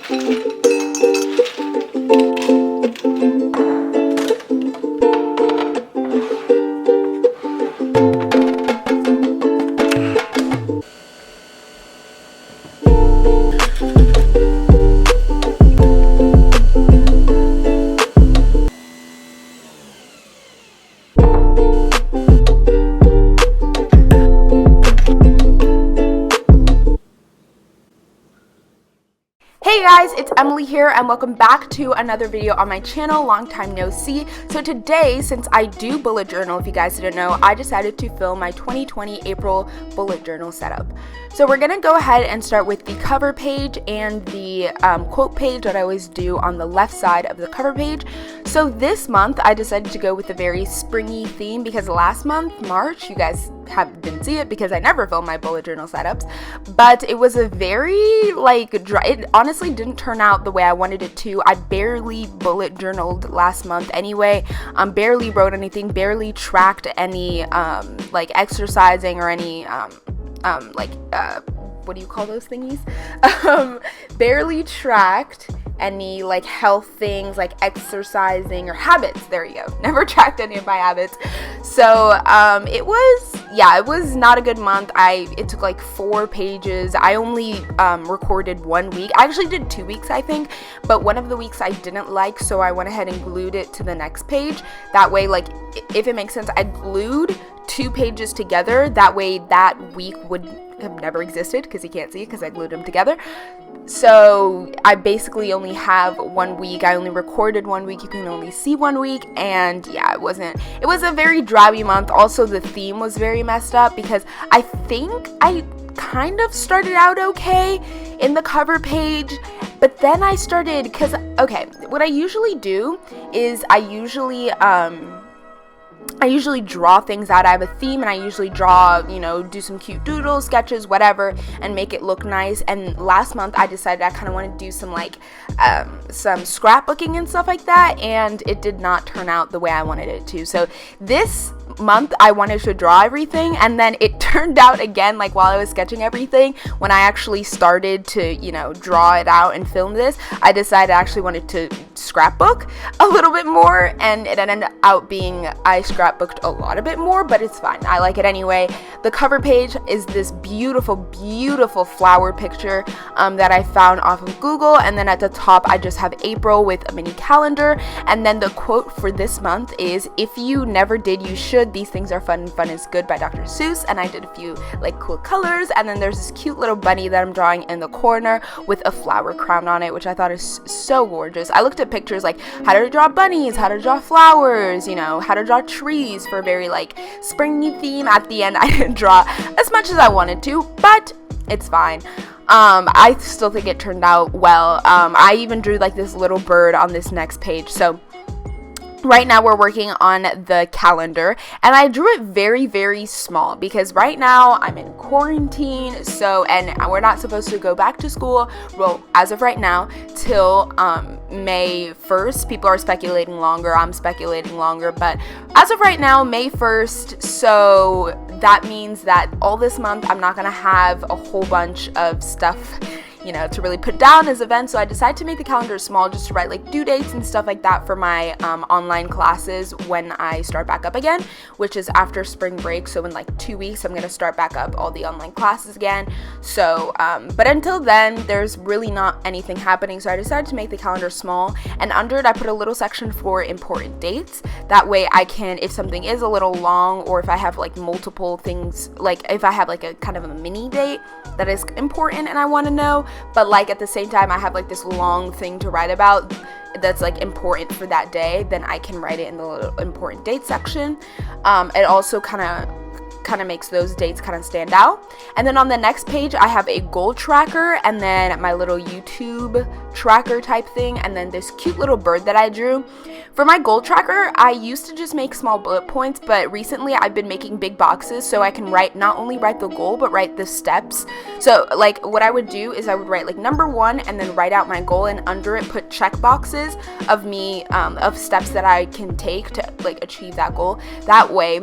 Hey guys, it's Emily here and welcome back to another video on my channel. Long time no see. So today, since I do bullet journal, if you guys didn't know, I decided to film my 2020 April bullet journal setup. So we're gonna go ahead and start with the cover page and the quote page that I always do on the left side of the cover page. So this month I decided to go with a very springy theme because last month, March, you guys didn't see it because I never film my bullet journal setups, but it was a very dry. It honestly didn't turn out the way I wanted it to. I barely bullet journaled last month anyway. Barely wrote anything, barely tracked any exercising or any what do you call those thingies? Barely tracked any health things like exercising or habits. There you go. Never tracked any of my habits. So it was not a good month. It took 4 pages. I only recorded 1 week. I actually did 2 weeks, I think, but one of the weeks I didn't like, so I went ahead and glued it to the next page. That way, if it makes sense, I glued 2 pages together. That way that week would have never existed because you can't see it because I glued them together. So I basically only have 1 week. I only recorded 1 week. You can only see 1 week. And yeah, it was a very drabby month. Also, the theme was very messed up because I think I kind of started out okay in the cover page, but then I started, what I usually do is I usually draw things out. I have a theme and I usually draw, do some cute doodles, sketches, whatever, and make it look nice. And last month I decided I kind of wanted to do some scrapbooking and stuff like that, and it did not turn out the way I wanted it to. So this month I wanted to draw everything, and then it turned out again, while I was sketching everything, when I actually started to, draw it out and film this, I decided I actually wanted to scrapbook a little bit more, and it ended out being I scrapbooked a lot a bit more, but it's fine. I like it anyway. The cover page is this beautiful, beautiful flower picture that I found off of Google, and then at the top I just have April with a mini calendar, and then the quote for this month is, "If you never did, you should. These things are fun and fun is good" by Dr. Seuss. And I did a few cool colors, and then there's this cute little bunny that I'm drawing in the corner with a flower crown on it, which I thought is so gorgeous. I looked at pictures how to draw bunnies, how to draw flowers, how to draw trees for a very springy theme. At the end I didn't draw as much as I wanted to, but it's fine. I still think it turned out well. I even drew this little bird on this next page. So right now we're working on the calendar, and I drew it very, very small because right now I'm in quarantine, and we're not supposed to go back to school, well, as of right now, till May 1st. People are speculating longer, I'm speculating longer, but as of right now, May 1st, so that means that all this month I'm not gonna have a whole bunch of stuff to really put down as events. So I decided to make the calendar small just to write due dates and stuff like that for my online classes when I start back up again, which is after spring break. So in 2 weeks I'm gonna start back up all the online classes again. So but until then there's really not anything happening, so I decided to make the calendar small, and under it I put a little section for important dates. That way I can, if something is a little long, or if I have multiple things, if I have a kind of a mini date that is important and I want to know, but at the same time I have this long thing to write about that's important for that day, then I can write it in the little important date section. It also kind of makes those dates kind of stand out. And then on the next page I have a goal tracker, and then my little YouTube tracker type thing, and then this cute little bird that I drew. For my goal tracker, I used to just make small bullet points, but recently I've been making big boxes so I can not only write the goal but write the steps. So what I would do is I would write number 1 and then write out my goal, and under it put check boxes of me of steps that I can take to achieve that goal. That way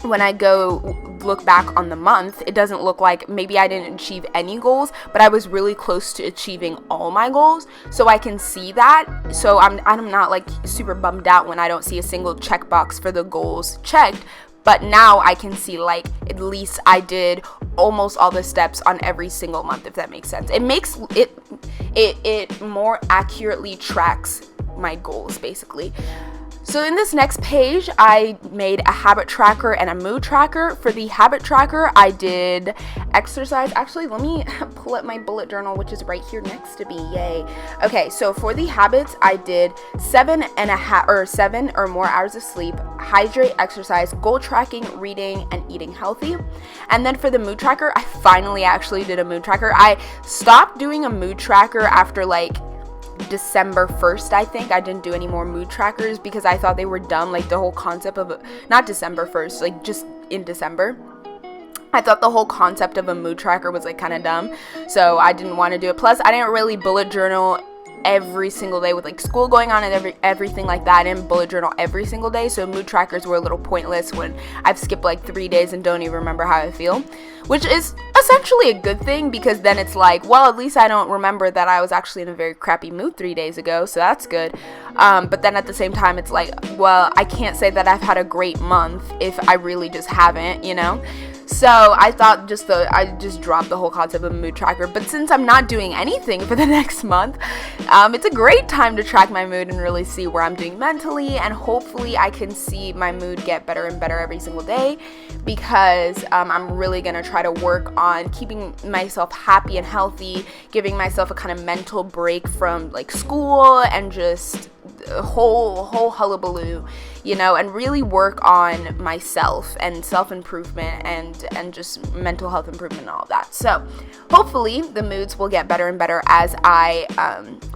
when I go look back on the month, it doesn't look like maybe I didn't achieve any goals, but I was really close to achieving all my goals. So I can see that. So I'm not like super bummed out when I don't see a single checkbox for the goals checked. But now I can see, like, at least I did almost all the steps on every single month, if that makes sense. It makes it more accurately tracks my goals, basically. So in this next page, I made a habit tracker and a mood tracker. For the habit tracker, I did exercise. Actually, let me pull up my bullet journal, which is right here next to me. Yay. Okay, so for the habits, I did 7 or more hours of sleep, hydrate, exercise, goal tracking, reading, and eating healthy. And then for the mood tracker, I finally actually did a mood tracker. I stopped doing a mood tracker after like December 1st, I think. I didn't do any more mood trackers because I thought they were dumb. Like the whole concept of not December 1st, like just in December, I thought the whole concept of a mood tracker was like kind of dumb, so I didn't want to do it. Plus, I didn't really bullet journal every single day with like school going on and everything like that. I didn't bullet journal every single day, so mood trackers were a little pointless when I've skipped like 3 days and don't even remember how I feel, which is essentially a good thing because then it's like, well, at least I don't remember that I was actually in a very crappy mood 3 days ago, so that's good. But then at the same time, it's like, well, I can't say that I've had a great month if I really just haven't, you know? So I thought I just dropped the whole concept of a mood tracker. But since I'm not doing anything for the next month, it's a great time to track my mood and really see where I'm doing mentally. And hopefully I can see my mood get better and better every single day, because I'm really going to try to work on keeping myself happy and healthy, giving myself a kind of mental break from like school and just a whole hullabaloo, you know, and really work on myself and self-improvement and just mental health improvement and all of that. So hopefully the moods will get better and better as I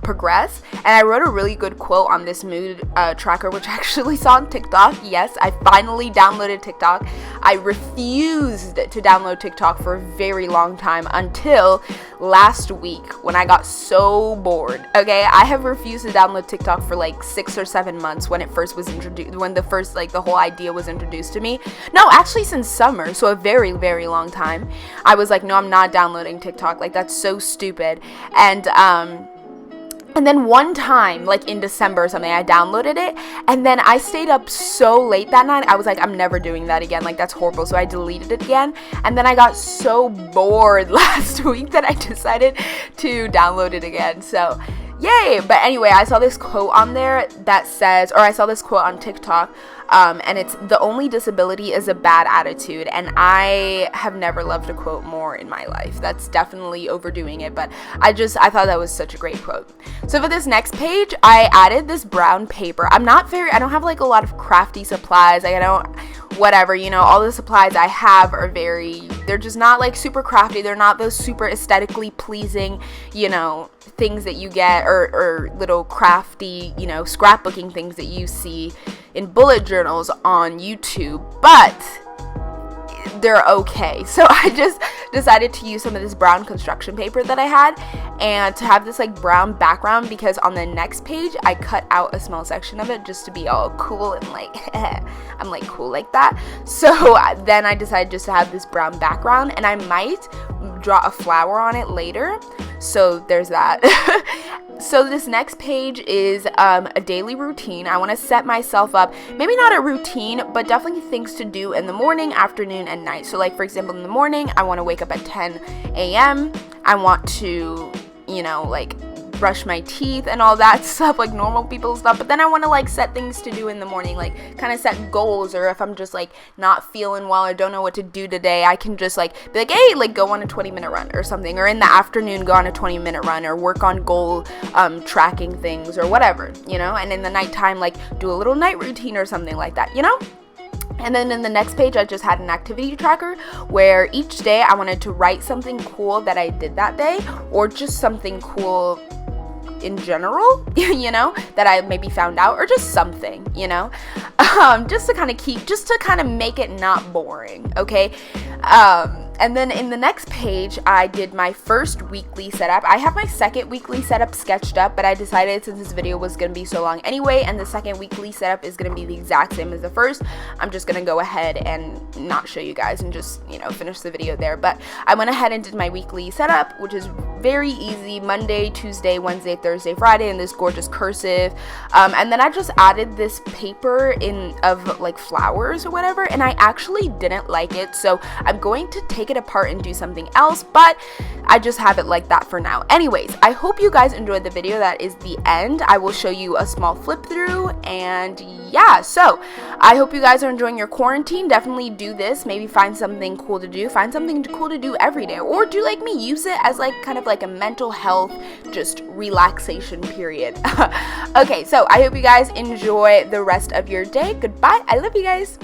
progress. And I wrote a really good quote on this mood tracker, which I actually saw on TikTok. Yes, I finally downloaded TikTok. I refused to download TikTok for a very long time until last week when I got so bored. Okay, I have refused to download TikTok for like 6 or 7 months when it first was introduced, when the first, like, the whole idea was introduced to me. No, actually since summer, so a very, very long time. I was like, no, I'm not downloading TikTok. Like, that's so stupid. And then one time, like in December or something, I downloaded it, and then I stayed up so late that night. I was like, I'm never doing that again. Like, that's horrible. So I deleted it again. And then I got so bored last week that I decided to download it again. So yay. But anyway, I saw this quote on there that says, or I saw this quote on TikTok, and it's, the only disability is a bad attitude. And I have never loved a quote more in my life. That's definitely overdoing it, but I thought that was such a great quote. So for this next page, I added this brown paper. I don't have like a lot of crafty supplies. Like, I don't, whatever, you know, all the supplies I have are they're just not like super crafty. They're not those super aesthetically pleasing, you know, things that you get, or little crafty, you know, scrapbooking things that you see in bullet journals on YouTube, but they're okay. So I just decided to use some of this brown construction paper that I had, and to have this like brown background, because on the next page I cut out a small section of it just to be all cool and like I'm like cool like that. So then I decided just to have this brown background, and I might draw a flower on it later. So there's that. So this next page is a daily routine. I want to set myself up, maybe not a routine, but definitely things to do in the morning, afternoon, and night. So like, for example, in the morning, I want to wake up at 10 a.m. I want to, you know, like brush my teeth and all that stuff, like normal people stuff. But then I want to like set things to do in the morning, like kind of set goals. Or if I'm just like not feeling well or don't know what to do today, I can just like be like, hey, like go on a 20-minute run or something. Or in the afternoon, go on a 20-minute run, or work on goal tracking things or whatever, you know. And in the nighttime, like do a little night routine or something like that, you know. And then in the next page, I just had an activity tracker where each day I wanted to write something cool that I did that day, or just something cool in general, you know, that I maybe found out, or just something, you know, just to kind of make it not boring, okay? And then in the next page, I did my first weekly setup. I have my second weekly setup sketched up, but I decided since this video was going to be so long anyway, and the second weekly setup is going to be the exact same as the first, I'm just going to go ahead and not show you guys and just, you know, finish the video there. But I went ahead and did my weekly setup, which is very easy: Monday, Tuesday, Wednesday, Thursday, Friday, in this gorgeous cursive. And then I just added this paper of like flowers or whatever, and I actually didn't like it, so I'm going to take it apart and do something else, but I just have it like that for now. Anyways, I hope you guys enjoyed the video. That is the end. I will show you a small flip through, and yeah, so I hope you guys are enjoying your quarantine. Definitely do this. Maybe find something cool to do. Find something cool to do every day, or do like me, use it as like kind of like a mental health just relaxation period. Okay, so I hope you guys enjoy the rest of your day. Goodbye. I love you guys.